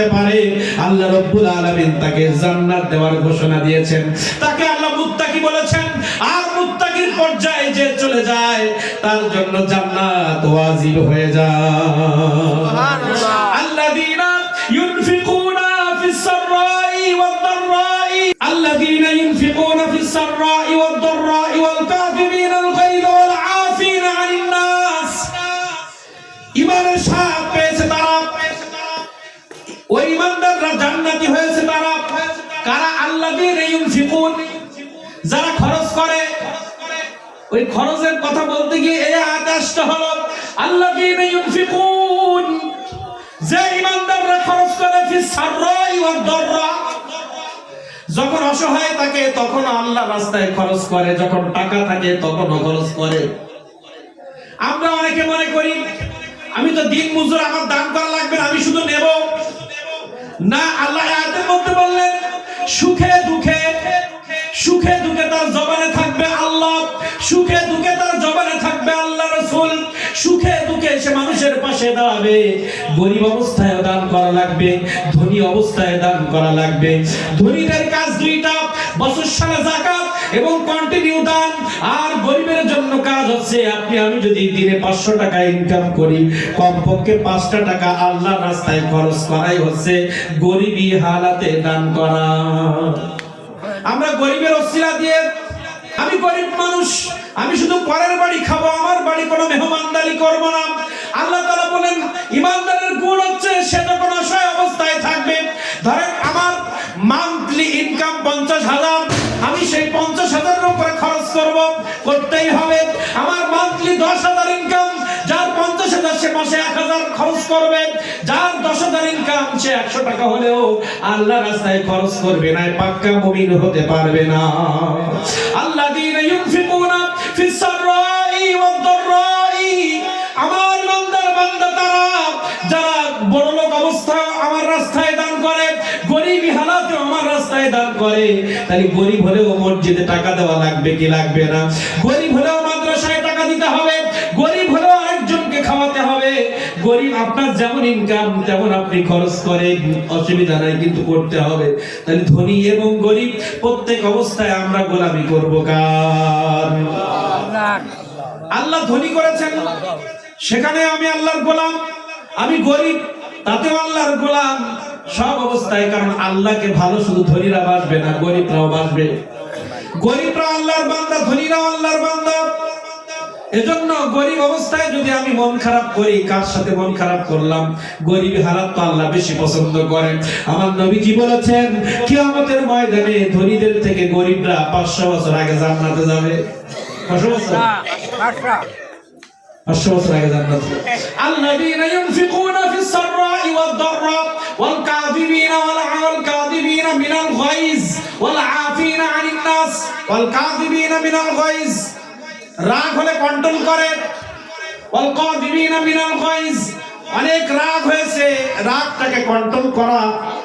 করতে পারে আল্লাহ রাব্বুল আলামিন তাকে জান্নাত দেওয়ার ঘোষণা দিয়েছেন। তাকে আল্লাহ মুত্তাকি বলেছেন। আর মুত্তাকির পর্যায়ে যে চলে যায় তার জন্য জান্নাত ওয়াজিব হয়ে যায়। সুবহানাল্লাহ। আল্লাযীনা ইউনফিকুনা ফিস সাররাই ওয়াদ দাররাই আল্লাযীনা ইউনফিকুনা ফিস সাররাই ওয়াদ দাররাই ওয়াল কাযিমিনাল গায়য ওয়াল আফিনা আনিন নাস। ঈমানের স্বাদ পেয়েছে তারা, ওই ঈমানদাররা জান্নাতি হয়েছে তারা। কারা? আল্লাযীনা ইউনফিকুন, যারা খরচ করে। ওই খরচের কথা বলতে গিয়ে এই আয়াতটা হলো আল্লাযীনা ইউনফিকুন, যে ঈমানদাররা খরচ করে ফিস সাররাই ওয়াদ দাররা, যখন অসহায় থাকে তখন আল্লাহর রাস্তায় খরচ করে, যখন টাকা থাকে তখনও খরচ করে। আমরা অনেকে মনে করি আমি তো দিন মজুর, আমার দান করা লাগবে না, আমি শুধু নেব না। আল্লাহ আয়াতের মধ্যে বললেন সুখে দুঃখে, সুখে দুঃখে তার জবানে থাকবে আল্লাহ, সুখে দুঃখে তার জবানে থাকবে আল্লাহ রাসূল। সুখে দুঃখে সে মানুষের পাশে দাঁড়াবে। গরীব অবস্থায় দান করা লাগবে, ধনী অবস্থায় দান করা লাগবে। ধনীদের কাজ দুইটা, বছর সারা যাকাত এবং কন্টিনিউ দান। আর গরীবের জন্য কাজ হচ্ছে আপনি আমি যদি দিনে 500 টাকা ইনকাম করি, কমপক্ষে 5টা টাকা আল্লাহর রাস্তায় খরচ করাই হচ্ছে গরীবী হালাতে দান করা। আমরা গরিবের ওসিলা দিয়ে, আমি গরিব মানুষ, আমি শুধু পরের বাড়ি খাবো, আমার বাড়ি কোনো মেহমানদারি করব না। আল্লাহ তাআলা বলেন ঈমানদারের গুণ হচ্ছে সে যখন অসহায় অবস্থায় থাকবে, ধরেন আমার মান্থলি ইনকাম 50,000, আমি সেই 50,000 এর উপরে খরচ করব, করতেই হবে। আমার মান্থলি 10,000 ইনকাম, যার 50,000 সে মাসে 1,000 খরচ করবে। যার 10,000 ইনকাম সে 100 টাকা হলেও আল্লাহর রাস্তায় খরচ করবে না, পাক্কা মুমিন হতে পারবে না। আল্লাযীনা ইউনফিকুনা ফিস সাররাই ওয়াদ দাররাই, আমার বান্দার বান্দা তারা যারা বড়লোক অবস্থা আমার রাস্তায় দান করে, গরীবী হালাতে আমার রাস্তায় দান করে। তাই গরীব হলেও মসজিদে টাকা দেওয়া লাগবে কি লাগবে না? গরীব হলেও মাদ্রাসায় টাকা দিতে হবে, গরীব হলেও আরেকজনকে খাওয়াতে হবে। গরীব আপনার যেমন ইনকাম তেমন আপনি খরচ করেন, অসুবিধা নাই, কিন্তু করতে হবে। তাহলে ধনী এবং গরীব প্রত্যেক অবস্থায় আমরা গোলামি করব কার? আল্লাহ ধনী করেছেন, সেখানে আমি আল্লাহর গোলাম। আমি গরীব, তাতেও আল্লাহর গোলাম, সব অবস্থায়। কারণ আল্লাহকে ভালো শুধু ধনীরা বাসবে না, গরীবরাও বাসবে। গরীবরা আল্লাহর বান্দা, ধনীরাও আল্লাহর বান্দা। এজন্য গরীব অবস্থায় যদি আমি মন খারাপ করি, কার সাথে মন খারাপ করলাম? গরীব হালাত তো আল্লাহ বেশি পছন্দ করেন। আমার নবীজি বলেছেন কিয়ামতের ময়দানে ধনীদের থেকে গরীবরা 500 বছর আগে জান্নাতে যাবে। 500 বছর? 500 বছর আগে জান্নাতে। আল্লাযীনা ইউনফিকুনা ফিস সাররাই ওয়াদ দাররা ওয়াল কাযিমিনা ওয়াল কাযিমিনা মিনাল গায়জ ওয়াল আফিনা আনিন নাস ওয়াল কাযিমিনা মিনাল গায়জ, রাগ হলে কন্ট্রোল করে। ওয়াল কাযিমিনা মিনাল গায়জ, অনেক রাগ হয়েছে, রাগটাকে কন্ট্রোল করা,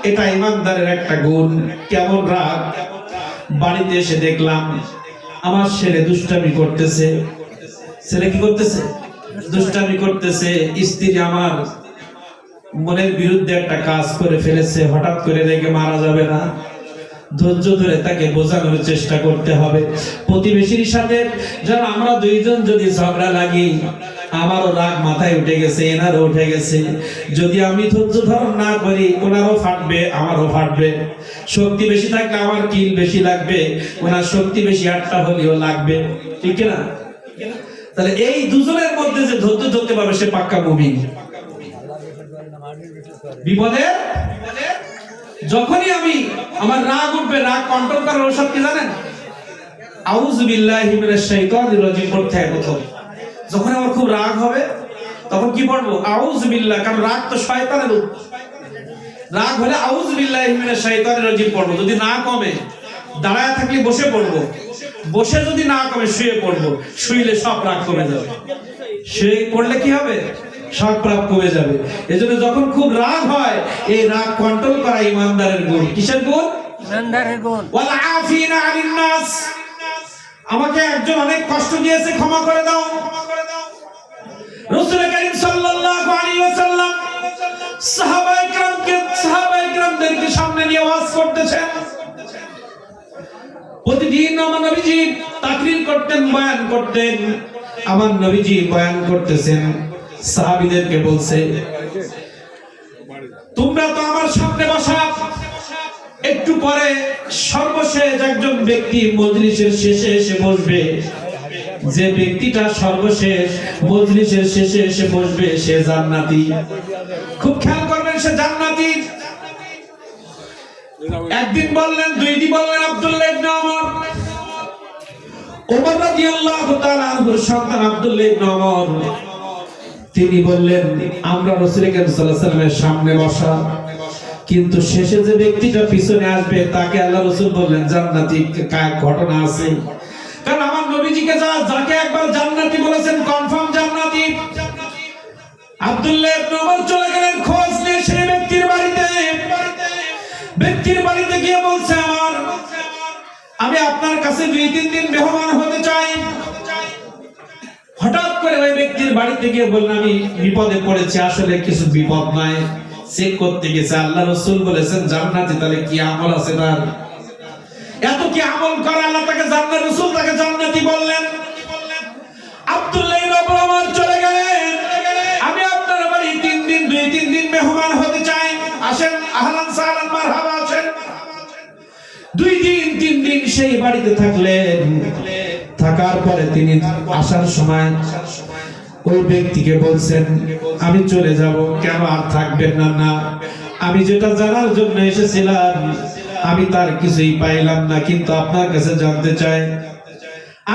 এটা ঈমানদারের একটা গুণ। কেমন রাগ? বাড়িতে এসে দেখলাম আমার ছেলে দুষ্টামি করতেছে। ছেলে কি করতেছে? দুষ্টামি করতেছে। স্ত্রী আমার মনের বিরুদ্ধে একটা কাজ করে ফেলেছে, হঠাৎ করে রেগে মারা যাবে না, ধৈর্য ধরে তাকে বোঝানোর চেষ্টা করতে হবে। প্রতিবেশীর সাথে যেন আমরা দুইজন যদি ঝগড়া লাগি, আমারও রাগ মাথায় উঠে গেছে, এনারও উঠে গেছে, যদি আমি ধৈর্য ধারণ না করি ওনারও ফাটবে, আমারও ফাটবে। শক্তি বেশি থাকলে আমার কিল বেশি লাগবে, ওনার শক্তি বেশি 8টা হলেও লাগবে, ঠিক না? তাহলে এই দুজনের মধ্যে যে ধৈর্য ধরতে পারবে সে পাক্কা মুমিন। বিপদে যখনই আমি আমার রাগ উঠবে, রাগ কন্ট্রোল করার ঔষধ কি জানেন? আউযু বিল্লাহি মিনাশ শাইতানির রাজিম পড়তে হয় প্রথম। যখন আমার খুব রাগ হবে তখন কি পড়বো? আউযু বিল্লাহ। কারণ রাগ তো শয়তানের রূপ। রাগ হলে আউযু বিল্লাহি মিনাশ শাইতানির রাজিম পড়বো। যদি না কমে দাঁড়ায় থাকলে বসে পড়বো, বসে যদি না কমে শুয়ে পড়বো, শুইলে সব রাগ কমে যাবে। শুয়ে পড়লে কি হবে? সব রাগ কমে যাবে। এজন্য যখন খুব রাগ হয়, এই রাগ কন্ট্রোল করা ঈমানদারের গুণ। কিসের গুণ? ঈমানদারের গুণ। ওয়াল আফিনা আনিন নাস, আমাকে একজন অনেক কষ্ট দিয়েছে, ক্ষমা করে দাও। রাসূল কারীম সাল্লাল্লাহু আলাইহি ওয়াসাল্লাম সাহাবায়ে কেরামকে, সাহাবা নিয়ে ওয়াজ করতেছেন। প্রতিদিন আমার নবীজি তাকরীর করতেন, বয়ান করতেন। আমার নবীজি বয়ান করতেছেন, সাহাবীদেরকে বলছে, তোমরা তো আমার সামনে বসা, একটু পরে সর্বশেষ একজন ব্যক্তি মজলিসের শেষে এসে বসবে। যে ব্যক্তিটা সর্বশেষ মজলিসের শেষে এসে বসবে সে জান্নাতি। খুব খেয়াল করবেন, সে জান্নাতি। একদিন বললেন, দুই দিন বললেন আব্দুল্লাহ ইবনে ওমর রাদিয়াল্লাহু তাআলা আনহুর সন্তান আব্দুল্লাহ ইবনে ওমর, তিনি বললেন আমরা রাসূল করিম সাল্লাল্লাহু আলাইহি ওয়াসাল্লামের সামনে বসা, কিন্তু শেষে যে ব্যক্তিটা পিছনে আসবে তাকে আল্লাহ রাসূল বললেন জান্নাতি। ঘটনা আছে, কারণ আমার নবীজিকে যাকে একবার জান্নাতি বলেছেন কনফার্ম জান্নাতি। আব্দুল্লাহ ইবনে ওমর চলে গেলেন খোঁজ নিয়ে সেই ব্যক্তির বাড়িতে। ব্যক্তির বাড়িতে গিয়ে বলছে, আমি আপনার কাছে 2-3 দিন মেহমান হতে চাই। হঠাৎ করে ওই ব্যক্তির বাড়িতে গিয়ে বললেন আমি বিপদে পড়েছি। আসলে কিছু বিপদ নাই, চেক করতে গেছে। আল্লাহ রাসূল বলেছেন জান্নাতি, তাহলে কি আমল আছে তার? এত কি আমল করে আল্লাহ তাকে জান্নাত, রাসূল তাকে জান্নাতি বললেন। আব্দুল্লাহ ইবনে ওমর চলে গেলেন, আমি আপনার বাড়ি 2-3 দিন মেহমান হতে চাই, আসেন, আহলান সাহলান মারহাবা, আসেন। 2-3 দিন সেই বাড়িতে থাকলেন। থাকার পরে তিনি আসার সময় ওই ব্যক্তিকে বলছেন আমি চলে যাব। কেন আর থাকবেন না? না, আমি যেটা জানার জন্য এসেছিলাম আমি তার কিছুই পাইলাম না, কিন্তু আপনার কাছে জানতে চাই।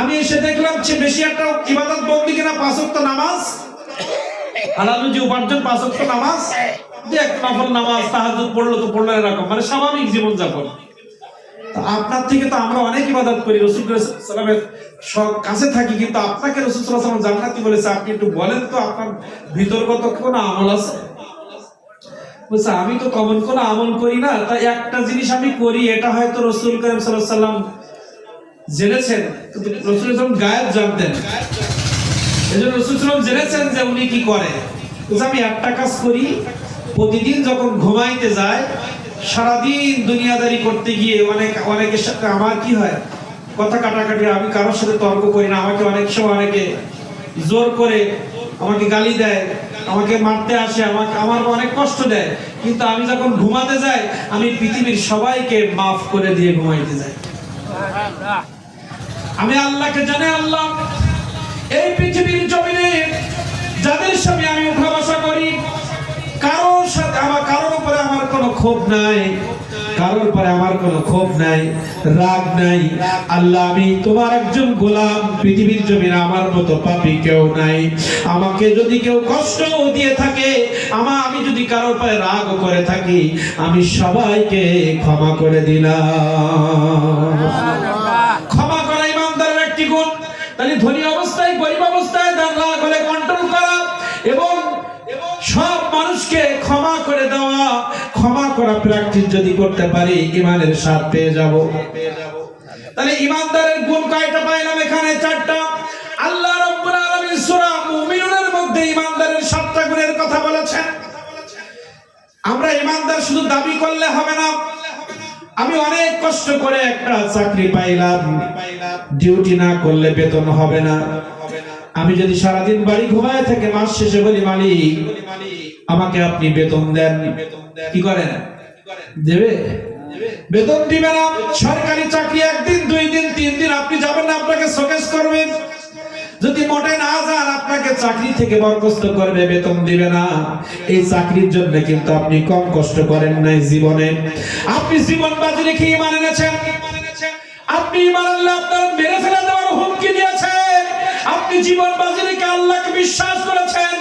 আমি এসে দেখলাম যে বেশি একটা ইবাদত বন্দি কিনা 5 ওয়াক্ত নামাজ, হালাল যে উপার্জন 5 ওয়াক্ত নামাজ, যে এক নফল নামাজ তাহাজ্জুদ পড়লো তো পড়লো, এরকম মানে স্বাভাবিক জীবন যাপন। আপনার থেকে তো আমরা অনেক ইবাদত করি, রাসূল সাল্লাল্লাহু আলাইহি ওয়াসাল্লামের কাছে থাকি, কিন্তু আপনাকে রাসূল সাল্লাল্লাহু আলাইহি ওয়াসাল্লাম জান্নাতি বলেছে, আপনি একটু বলেন তো আপনার ভিতরগত কোন আমল আছে? বলছে আমি তো কমন কোন আমল করি না, তাই একটা জিনিস আমি করি, এটা হয়তো রাসূল করিম সাল্লাল্লাহু আলাইহি ওয়াসাল্লাম জেনেছেন, কিন্তু রাসূল যখন গায়েব জানতেন, এজন্য রাসূল সাল্লাল্লাহু আলাইহি ওয়াসাল্লাম জেনেছেন যে উনি কি করে। বলছে আমি একটা কাজ করি, প্রতিদিন যখন ঘুমাইতে যায়, সারাদিন দুনিয়াদারি করতে গিয়ে অনেকের সাথে আমার কি হয়, কথা কাটাকাটি, আমি কারোর সাথে তর্ক করি না। আমাকে অনেক সময় অনেকে জোর করে আমাকে গালি দেয়, আমাকে মারতে আসে, আমার অনেক কষ্ট দেয়, কিন্তু আমি যখন ঘুমাতে যাই আমি পৃথিবীর সবাইকে মাফ করে দিয়ে ঘুমাইতে যাই। আমি আল্লাহকে জানি, আল্লাহ এই পৃথিবীর জমিনে যাদের সাথে আমি উঠা বসা করি, কারোর সাথে কারোর উপরে আমার কোনো ক্ষোভ নাই, কারোর উপরে আমার কোনো ক্ষোভ নাই, রাগ নাই। আল্লাহ আমি তোমার একজন গোলাম, পৃথিবীর জমিনে আমার মতো পাপী কেউ নাই। আমাকে যদি কেউ কষ্ট দিয়ে থাকে, আমি যদি কারোর উপরে রাগ করে থাকি, আমি সবাইকে ক্ষমা করে দিলাম। ক্ষমা করা ইমানদারের একটি গুণ। তাহলে ধনী অবস্থায় গরিব অবস্থায় রাগ হলে কন্ট্রোল করা এবং সব মানুষকে ক্ষমা করে দেওয়া, ক্ষমা করা প্র্যাকটিস যদি করতে পারি ঈমানের স্বাদ পেয়ে যাব। তাহলে ঈমানদারের গুণ কয়টা পাইলাম? এখানে 4টা। আল্লাহ রাব্বুল আলামিন সূরা মুমিনুনের মধ্যে ঈমানদারের 7টা গুণের কথা বলেছেন। আমরা ঈমানদার শুধু দাবি করলে হবে না। আমি অনেক কষ্ট করে একটা চাকরি পাইলাম, ডিউটি না করলে বেতন হবে না। আমি যদি সারাদিন বাড়ি ঘুমায় থেকে মাস শেষে বলি মালিক আমাকে আপনি বেতন দেন, কি করেন? দেবে? বেতন দিবে না। সরকারি চাকরি 1 দিন 2 দিন 3 দিন আপনি যাবেন না, আপনাকে শোকেস করবেন। যদি মোটে না যান আপনাকে চাকরি থেকে বরখাস্ত করবে, বেতন দিবে না। এই চাকরির জন্য কিন্তু আপনি কম কষ্ট করেন নাই জীবনে। আপনি জীবন বাজি রেখে ঈমান এনেছেন। আপনি ঈমান আনলে আপনার মেরে ফেলে দেওয়ার হুমকি দিয়েছেন। আপনি জীবন বাজি রেখে আল্লাহকে বিশ্বাস করেছেন।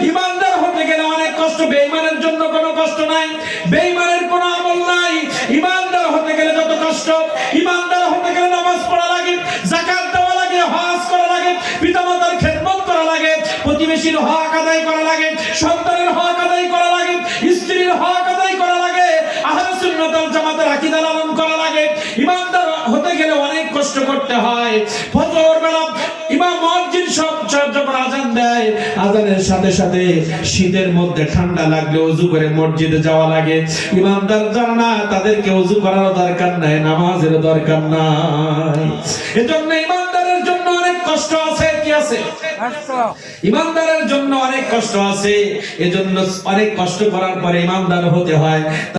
ঈমানদার হতে গেলে অনেক কষ্ট, বেঈমানের জন্য কোনো কষ্ট নাই, বেঈমানের কোনো আমল নাই। ঈমানদার হতে গেলে যত কষ্ট, ঈমানদার হতে গেলে নামাজ পড়া লাগে, যাকাত দেওয়া লাগে, হজ করা লাগে, পিতামাতার খেদমত করা লাগে, প্রতিবেশীর হক আদায় করা লাগে, সন্তানের হক আদায় করা লাগে, স্ত্রীর হক আদায় করা লাগে, আহলে সুন্নাত ওয়াল জামাতের আকীদা লালন করা লাগে। ঈমানদার হতে গেলে অনেক কষ্ট কষ্ট করতে হয়। ফজর বেলা ইমাম মুয়াজ্জিন সব যখন আজান দেয়, আজানের সাথে সাথে শীতের মধ্যে ঠান্ডা লাগলে ওযু করে মসজিদে যাওয়া লাগে। ইমামদার যারা না, তাদেরকে ওযু করার দরকার নাই, নামাজের দরকার নাই। এজন্য ইমানদারের জন্য অনেক কষ্ট আছে। কি আছে? ইমানদারের জন্য অনেক কষ্ট আছে। এজন্য অনেক কষ্ট করার পরে ইমানদার হতে হয়।